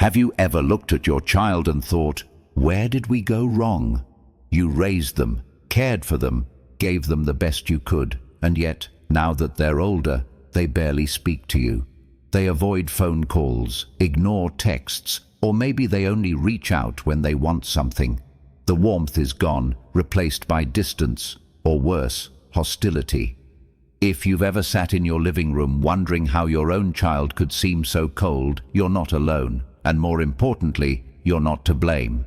Have you ever looked at your child and thought, where did we go wrong? You raised them, cared for them, gave them the best you could, and yet, now that they're older, they barely speak to you. They avoid phone calls, ignore texts, or maybe they only reach out when they want something. The warmth is gone, replaced by distance, or worse, hostility. If you've ever sat in your living room wondering how your own child could seem so cold, you're not alone, and more importantly, you're not to blame.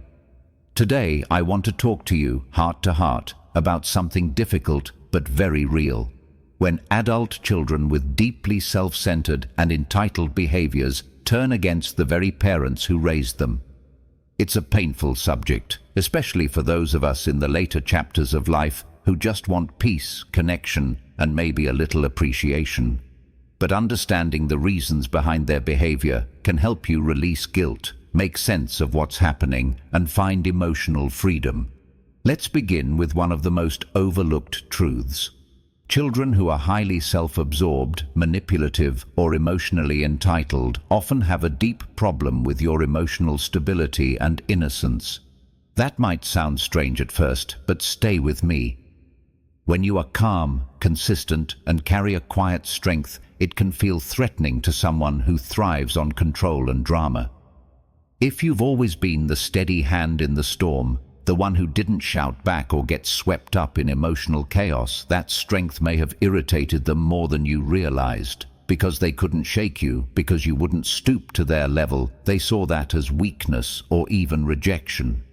Today, I want to talk to you, heart to heart, about something difficult but very real. When adult children with deeply self-centered and entitled behaviors turn against the very parents who raised them. It's a painful subject, especially for those of us in the later chapters of life who just want peace, connection, and maybe a little appreciation. But understanding the reasons behind their behavior can help you release guilt, make sense of what's happening, and find emotional freedom. Let's begin with one of the most overlooked truths. Children who are highly self-absorbed, manipulative, or emotionally entitled often have a deep problem with your emotional stability and innocence. That might sound strange at first, but stay with me. When you are calm, consistent, and carry a quiet strength, it can feel threatening to someone who thrives on control and drama. If you've always been the steady hand in the storm, the one who didn't shout back or get swept up in emotional chaos, that strength may have irritated them more than you realized. Because they couldn't shake you, because you wouldn't stoop to their level, they saw that as weakness or even rejection.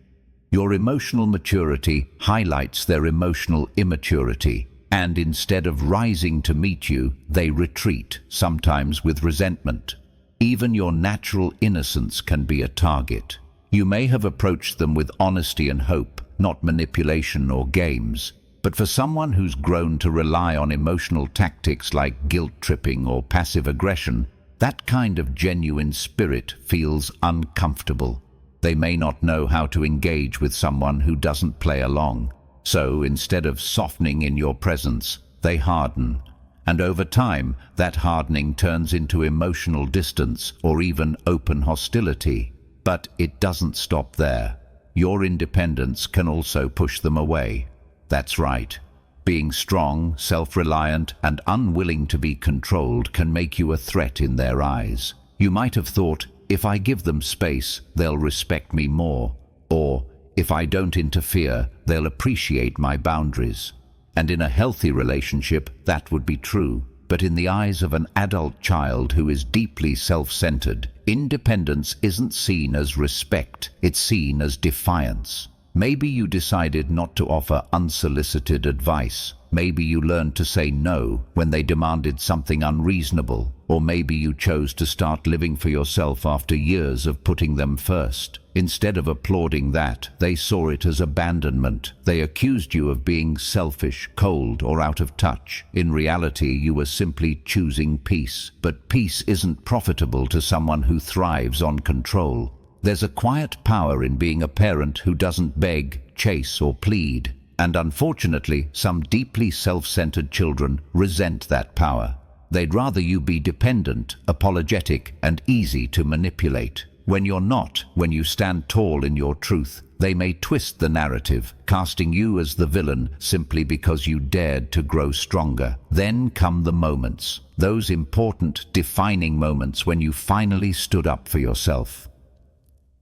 Your emotional maturity highlights their emotional immaturity, and instead of rising to meet you, they retreat, sometimes with resentment. Even your natural innocence can be a target. You may have approached them with honesty and hope, not manipulation or games. But for someone who's grown to rely on emotional tactics like guilt-tripping or passive aggression, that kind of genuine spirit feels uncomfortable. They may not know how to engage with someone who doesn't play along. So instead of softening in your presence, they harden. And over time, that hardening turns into emotional distance or even open hostility. But it doesn't stop there. Your independence can also push them away. That's right. Being strong, self-reliant, and unwilling to be controlled can make you a threat in their eyes. You might have thought, if I give them space, they'll respect me more. Or, if I don't interfere, they'll appreciate my boundaries. And in a healthy relationship, that would be true. But in the eyes of an adult child who is deeply self-centered, independence isn't seen as respect, it's seen as defiance. Maybe you decided not to offer unsolicited advice. Maybe you learned to say no when they demanded something unreasonable. Or maybe you chose to start living for yourself after years of putting them first. Instead of applauding that, they saw it as abandonment. They accused you of being selfish, cold, or out of touch. In reality, you were simply choosing peace. But peace isn't profitable to someone who thrives on control. There's a quiet power in being a parent who doesn't beg, chase, or plead. And unfortunately, some deeply self-centered children resent that power. They'd rather you be dependent, apologetic, and easy to manipulate. When you're not, when you stand tall in your truth, they may twist the narrative, casting you as the villain simply because you dared to grow stronger. Then come the moments, those important, defining moments when you finally stood up for yourself.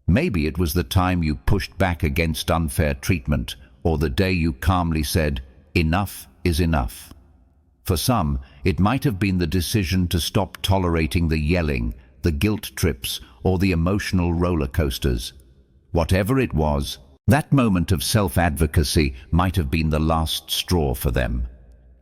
Maybe it was the time you pushed back against unfair treatment, or the day you calmly said, "Enough is enough." For some, it might have been the decision to stop tolerating the yelling, the guilt trips, or the emotional roller coasters. Whatever it was, that moment of self-advocacy might have been the last straw for them.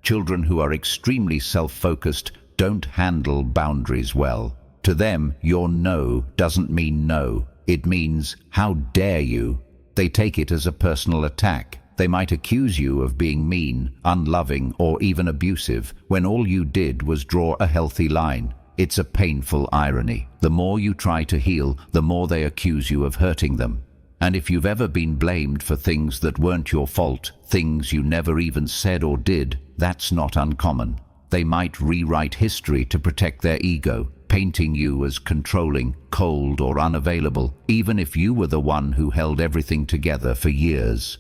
Children who are extremely self-focused don't handle boundaries well. To them, your no doesn't mean no. It means, how dare you? They take it as a personal attack. They might accuse you of being mean, unloving, or even abusive, when all you did was draw a healthy line. It's a painful irony. The more you try to heal, the more they accuse you of hurting them. And if you've ever been blamed for things that weren't your fault, things you never even said or did, that's not uncommon. They might rewrite history to protect their ego. painting you as controlling, cold, or unavailable, even if you were the one who held everything together for years.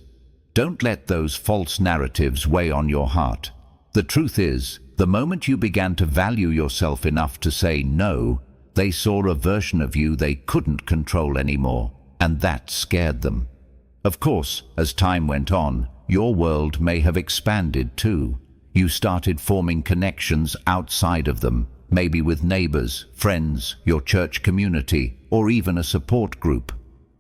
Don't let those false narratives weigh on your heart. The truth is, the moment you began to value yourself enough to say no, they saw a version of you they couldn't control anymore, and that scared them. Of course, as time went on, your world may have expanded too. You started forming connections outside of them, maybe with neighbors, friends, your church community, or even a support group.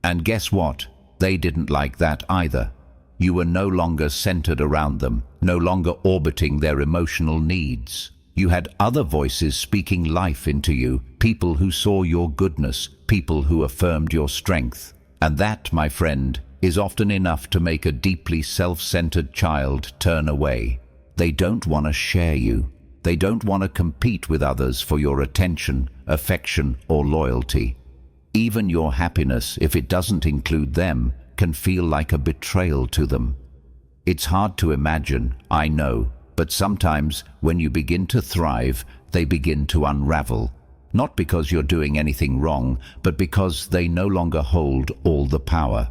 And guess what? They didn't like that either. You were no longer centered around them, no longer orbiting their emotional needs. You had other voices speaking life into you, people who saw your goodness, people who affirmed your strength. And that, my friend, is often enough to make a deeply self-centered child turn away. They don't want to share you. They don't want to compete with others for your attention, affection, or loyalty. Even your happiness, if it doesn't include them, can feel like a betrayal to them. It's hard to imagine, I know, but sometimes when you begin to thrive, they begin to unravel. Not because you're doing anything wrong, but because they no longer hold all the power.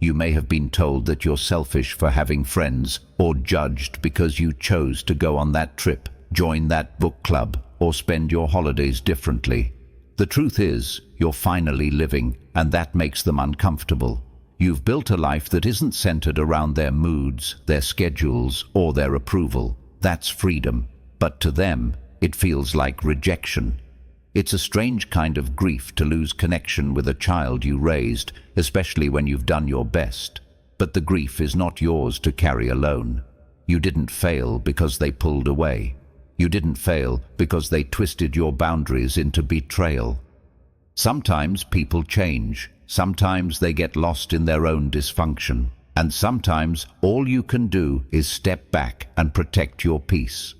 You may have been told that you're selfish for having friends, or judged because you chose to go on that trip, join that book club, or spend your holidays differently. The truth is, you're finally living, and that makes them uncomfortable. You've built a life that isn't centered around their moods, their schedules, or their approval. That's freedom. But to them, it feels like rejection. It's a strange kind of grief to lose connection with a child you raised, especially when you've done your best. But the grief is not yours to carry alone. You didn't fail because they pulled away. You didn't fail because they twisted your boundaries into betrayal. Sometimes people change. Sometimes they get lost in their own dysfunction. And sometimes all you can do is step back and protect your peace.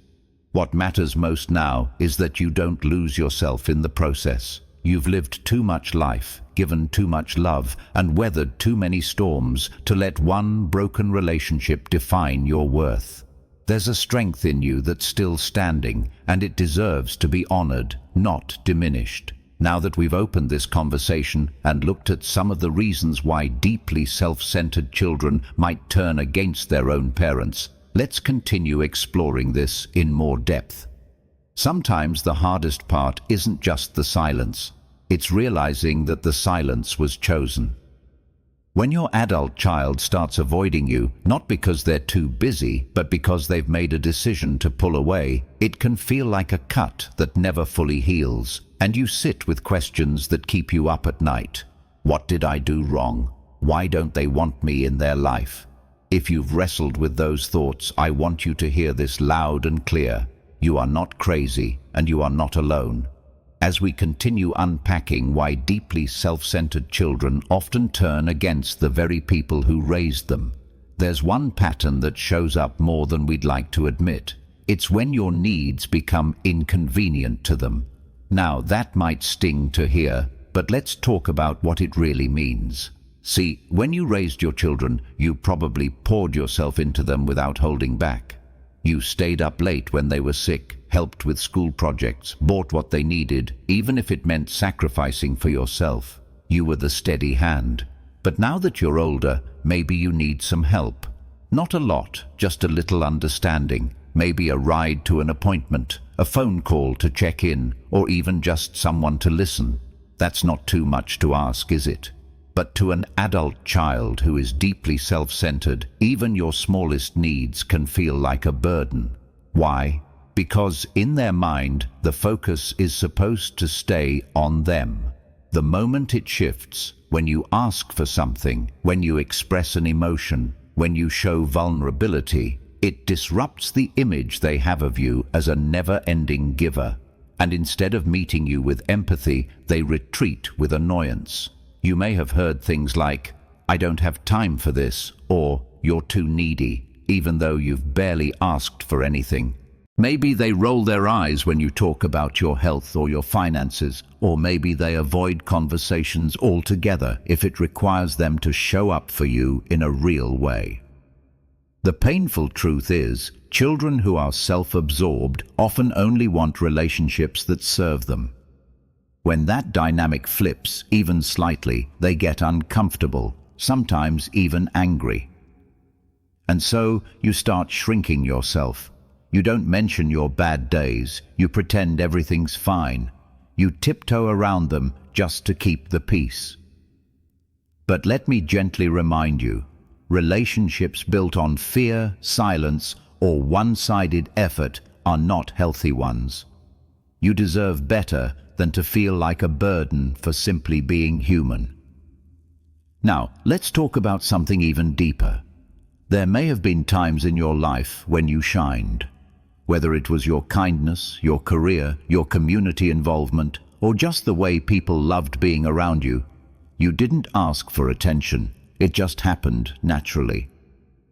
What matters most now is that you don't lose yourself in the process. You've lived too much life, given too much love, and weathered too many storms to let one broken relationship define your worth. There's a strength in you that's still standing, and it deserves to be honored, not diminished. Now that we've opened this conversation and looked at some of the reasons why deeply self-centered children might turn against their own parents, let's continue exploring this in more depth. Sometimes the hardest part isn't just the silence. It's realizing that the silence was chosen. When your adult child starts avoiding you, not because they're too busy, but because they've made a decision to pull away, it can feel like a cut that never fully heals, and you sit with questions that keep you up at night. What did I do wrong? Why don't they want me in their life? If you've wrestled with those thoughts, I want you to hear this loud and clear. You are not crazy, and you are not alone. As we continue unpacking why deeply self-centered children often turn against the very people who raised them, there's one pattern that shows up more than we'd like to admit. It's when your needs become inconvenient to them. Now, that might sting to hear, but let's talk about what it really means. See, when you raised your children, you probably poured yourself into them without holding back. You stayed up late when they were sick, helped with school projects, bought what they needed, even if it meant sacrificing for yourself. You were the steady hand. But now that you're older, maybe you need some help. Not a lot, just a little understanding. Maybe a ride to an appointment, a phone call to check in, or even just someone to listen. That's not too much to ask, is it? But to an adult child who is deeply self-centered, even your smallest needs can feel like a burden. Why? Because in their mind, the focus is supposed to stay on them. The moment it shifts, when you ask for something, when you express an emotion, when you show vulnerability, it disrupts the image they have of you as a never-ending giver. And instead of meeting you with empathy, they retreat with annoyance. You may have heard things like, "I don't have time for this," or "You're too needy," even though you've barely asked for anything. Maybe they roll their eyes when you talk about your health or your finances, or maybe they avoid conversations altogether if it requires them to show up for you in a real way. The painful truth is, children who are self-absorbed often only want relationships that serve them. When that dynamic flips, even slightly, they get uncomfortable, sometimes even angry. And so you start shrinking yourself. You don't mention your bad days, you pretend everything's fine. You tiptoe around them just to keep the peace. But let me gently remind you, relationships built on fear, silence, or one-sided effort are not healthy ones. You deserve better than to feel like a burden for simply being human. Now, let's talk about something even deeper. There may have been times in your life when you shined. Whether it was your kindness, your career, your community involvement, or just the way people loved being around you, you didn't ask for attention. It just happened naturally.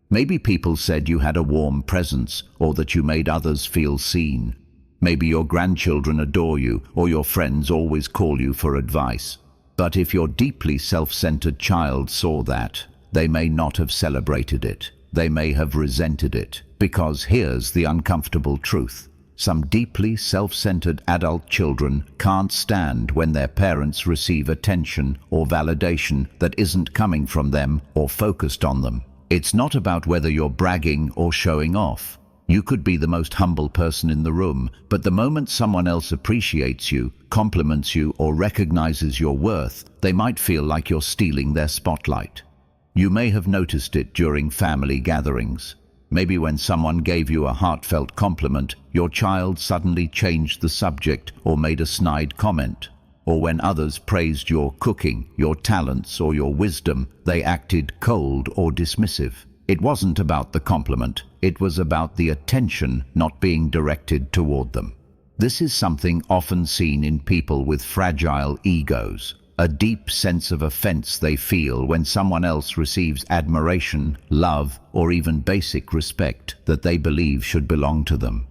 Maybe people said you had a warm presence, or that you made others feel seen. Maybe your grandchildren adore you, or your friends always call you for advice. But if your deeply self-centered child saw that, they may not have celebrated it. They may have resented it. Because here's the uncomfortable truth. Some deeply self-centered adult children can't stand when their parents receive attention or validation that isn't coming from them or focused on them. It's not about whether you're bragging or showing off. You could be the most humble person in the room, but the moment someone else appreciates you, compliments you, or recognizes your worth, they might feel like you're stealing their spotlight. You may have noticed it during family gatherings. Maybe when someone gave you a heartfelt compliment, your child suddenly changed the subject or made a snide comment. Or when others praised your cooking, your talents, or your wisdom, they acted cold or dismissive. It wasn't about the compliment, it was about the attention not being directed toward them. This is something often seen in people with fragile egos, a deep sense of offense they feel when someone else receives admiration, love, or even basic respect that they believe should belong to them.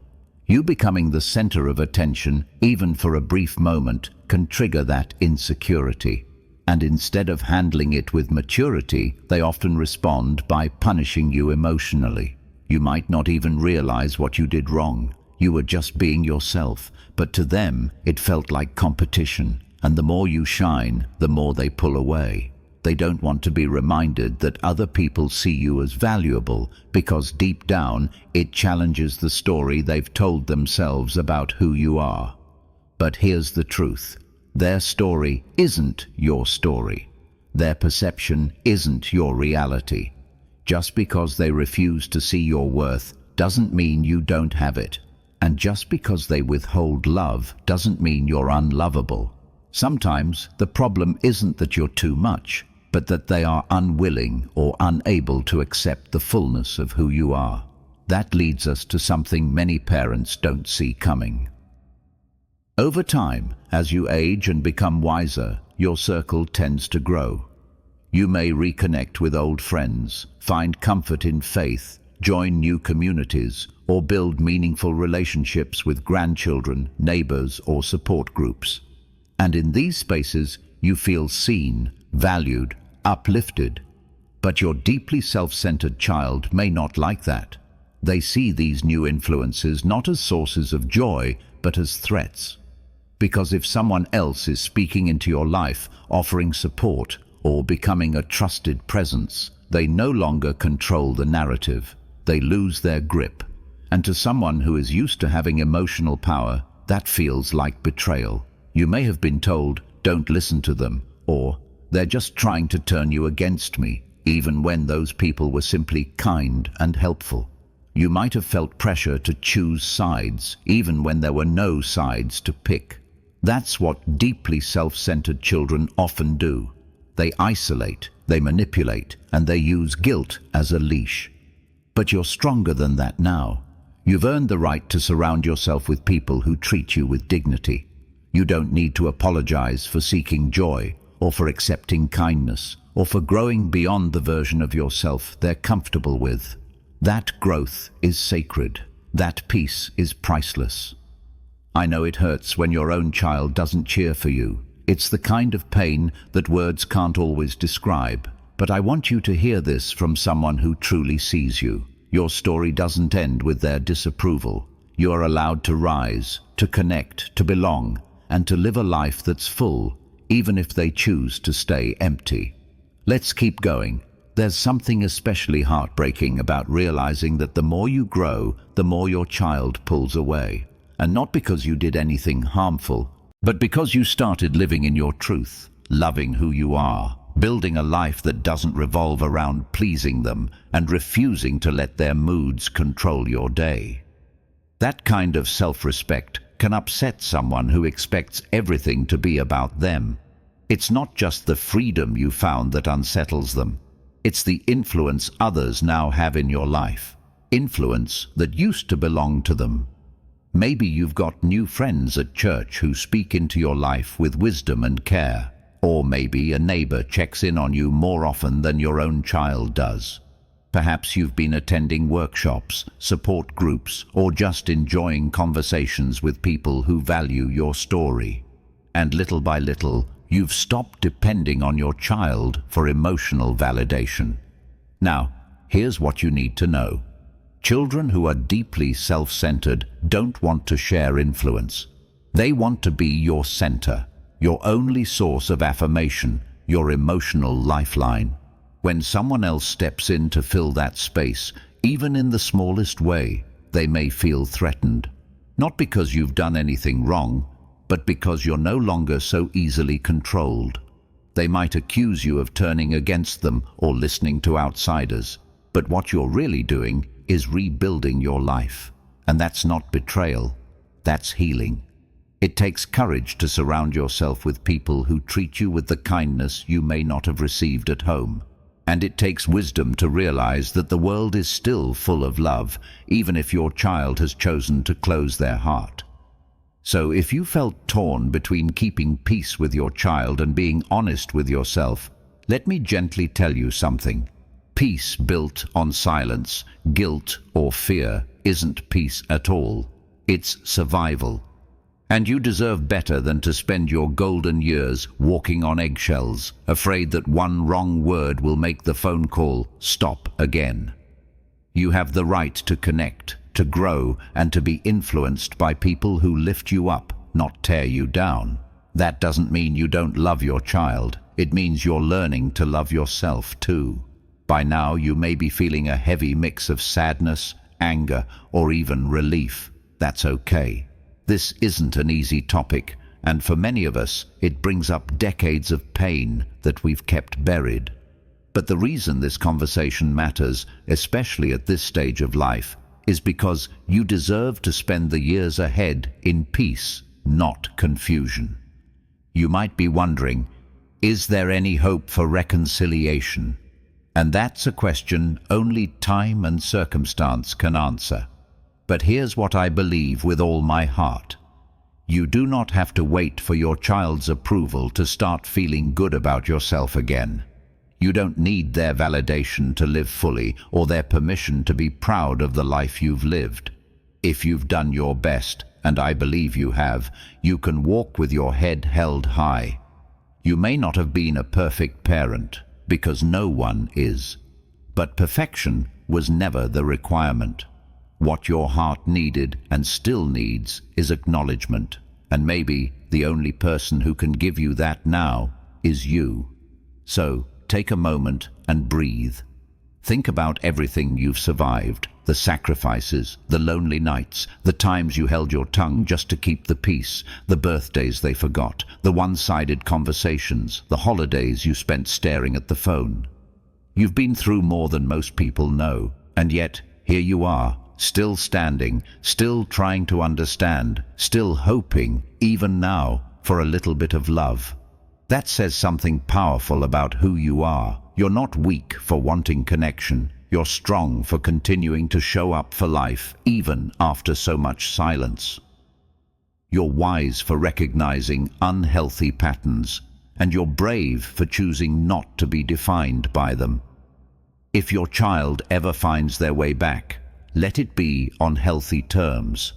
You becoming the center of attention, even for a brief moment, can trigger that insecurity. And instead of handling it with maturity, they often respond by punishing you emotionally. You might not even realize what you did wrong. You were just being yourself, but to them, it felt like competition. And the more you shine, the more they pull away. They don't want to be reminded that other people see you as valuable, because deep down, it challenges the story they've told themselves about who you are. But here's the truth. Their story isn't your story. Their perception isn't your reality. Just because they refuse to see your worth doesn't mean you don't have it. And just because they withhold love doesn't mean you're unlovable. Sometimes the problem isn't that you're too much, but that they are unwilling or unable to accept the fullness of who you are. That leads us to something many parents don't see coming. Over time, as you age and become wiser, your circle tends to grow. You may reconnect with old friends, find comfort in faith, join new communities, or build meaningful relationships with grandchildren, neighbors, or support groups. And in these spaces, you feel seen, valued, uplifted. But your deeply self-centered child may not like that. They see these new influences not as sources of joy, but as threats. Because if someone else is speaking into your life, offering support, or becoming a trusted presence, they no longer control the narrative. They lose their grip. And to someone who is used to having emotional power, that feels like betrayal. You may have been told, "Don't listen to them," or "They're just trying to turn you against me," even when those people were simply kind and helpful. You might have felt pressure to choose sides, even when there were no sides to pick. That's what deeply self-centered children often do. They isolate, they manipulate, and they use guilt as a leash. But you're stronger than that now. You've earned the right to surround yourself with people who treat you with dignity. You don't need to apologize for seeking joy, or for accepting kindness, or for growing beyond the version of yourself they're comfortable with. That growth is sacred. That peace is priceless. I know it hurts when your own child doesn't cheer for you. It's the kind of pain that words can't always describe. But I want you to hear this from someone who truly sees you. Your story doesn't end with their disapproval. You are allowed to rise, to connect, to belong. and to live a life that's full, even if they choose to stay empty. Let's keep going. There's something especially heartbreaking about realizing that the more you grow, the more your child pulls away. And not because you did anything harmful, but because you started living in your truth, loving who you are, building a life that doesn't revolve around pleasing them and refusing to let their moods control your day. That kind of self-respect can upset someone who expects everything to be about them. It's not just the freedom you found that unsettles them. It's the influence others now have in your life, influence that used to belong to them. Maybe you've got new friends at church who speak into your life with wisdom and care, or maybe a neighbor checks in on you more often than your own child does. Perhaps you've been attending workshops, support groups, or just enjoying conversations with people who value your story. And little by little, you've stopped depending on your child for emotional validation. Now, here's what you need to know. Children who are deeply self-centered don't want to share influence. They want to be your center, your only source of affirmation, your emotional lifeline. When someone else steps in to fill that space, even in the smallest way, they may feel threatened. Not because you've done anything wrong, but because you're no longer so easily controlled. They might accuse you of turning against them or listening to outsiders. But what you're really doing is rebuilding your life. And that's not betrayal, that's healing. It takes courage to surround yourself with people who treat you with the kindness you may not have received at home. And it takes wisdom to realize that the world is still full of love, even if your child has chosen to close their heart. So if you felt torn between keeping peace with your child and being honest with yourself, let me gently tell you something. Peace built on silence, guilt, or fear isn't peace at all. It's survival. And you deserve better than to spend your golden years walking on eggshells, afraid that one wrong word will make the phone call stop again. You have the right to connect, to grow, and to be influenced by people who lift you up, not tear you down. That doesn't mean you don't love your child. It means you're learning to love yourself too. By now you may be feeling a heavy mix of sadness, anger, or even relief. That's okay. This isn't an easy topic, and for many of us, it brings up decades of pain that we've kept buried. But the reason this conversation matters, especially at this stage of life, is because you deserve to spend the years ahead in peace, not confusion. You might be wondering, is there any hope for reconciliation? And that's a question only time and circumstance can answer. But here's what I believe with all my heart. You do not have to wait for your child's approval to start feeling good about yourself again. You don't need their validation to live fully or their permission to be proud of the life you've lived. If you've done your best, and I believe you have, you can walk with your head held high. You may not have been a perfect parent, because no one is. But perfection was never the requirement. What your heart needed and still needs is acknowledgement, and maybe the only person who can give you that now is you. So take a moment and breathe. Think about everything you've survived, the sacrifices, the lonely nights, the times you held your tongue just to keep the peace, the birthdays they forgot, the one-sided conversations, the holidays you spent staring at the phone. You've been through more than most people know, and yet here you are, still standing, still trying to understand, still hoping, even now, for a little bit of love. That says something powerful about who you are. You're not weak for wanting connection. You're strong for continuing to show up for life, even after so much silence. You're wise for recognizing unhealthy patterns, and you're brave for choosing not to be defined by them. If your child ever finds their way back, let it be on healthy terms.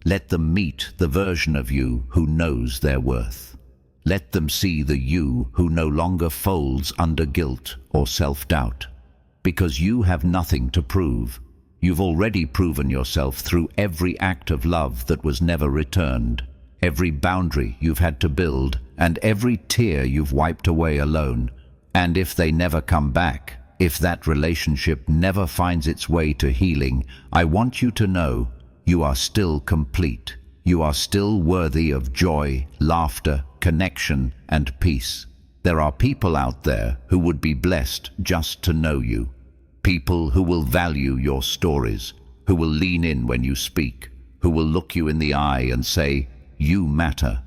Let them meet the version of you who knows their worth. Let them see the you who no longer folds under guilt or self-doubt. Because you have nothing to prove. You've already proven yourself through every act of love that was never returned. every boundary you've had to build, and every tear you've wiped away alone. And if they never come back, if that relationship never finds its way to healing, I want you to know you are still complete. You are still worthy of joy, laughter, connection, and peace. There are people out there who would be blessed just to know you. People who will value your stories, who will lean in when you speak, who will look you in the eye and say, "You matter."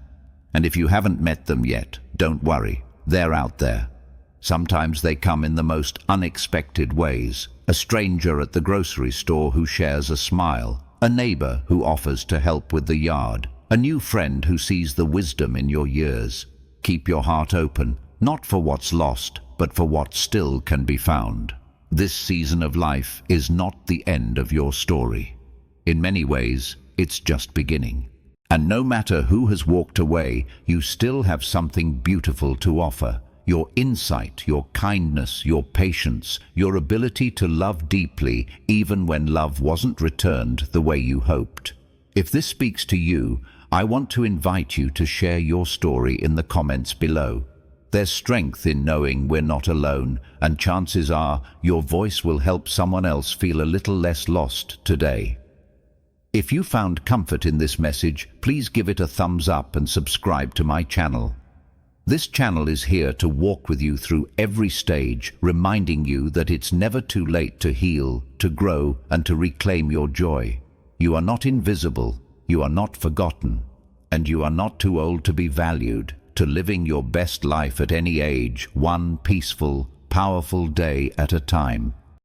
And if you haven't met them yet, don't worry, they're out there. Sometimes they come in the most unexpected ways. A stranger at the grocery store who shares a smile, a neighbor who offers to help with the yard, a new friend who sees the wisdom in your years. Keep your heart open, not for what's lost, but for what still can be found. This season of life is not the end of your story. In many ways, it's just beginning. And no matter who has walked away, you still have something beautiful to offer. Your insight, your kindness, your patience, your ability to love deeply even when love wasn't returned the way you hoped. If this speaks to you, I want to invite you to share your story in the comments below. There's strength in knowing we're not alone, and chances are your voice will help someone else feel a little less lost today. If you found comfort in this message, please give it a thumbs up and subscribe to my channel. This channel is here to walk with you through every stage, reminding you that it's never too late to heal, to grow, and to reclaim your joy. You are not invisible, you are not forgotten, and you are not too old to be valued, to living your best life at any age, one peaceful, powerful day at a time.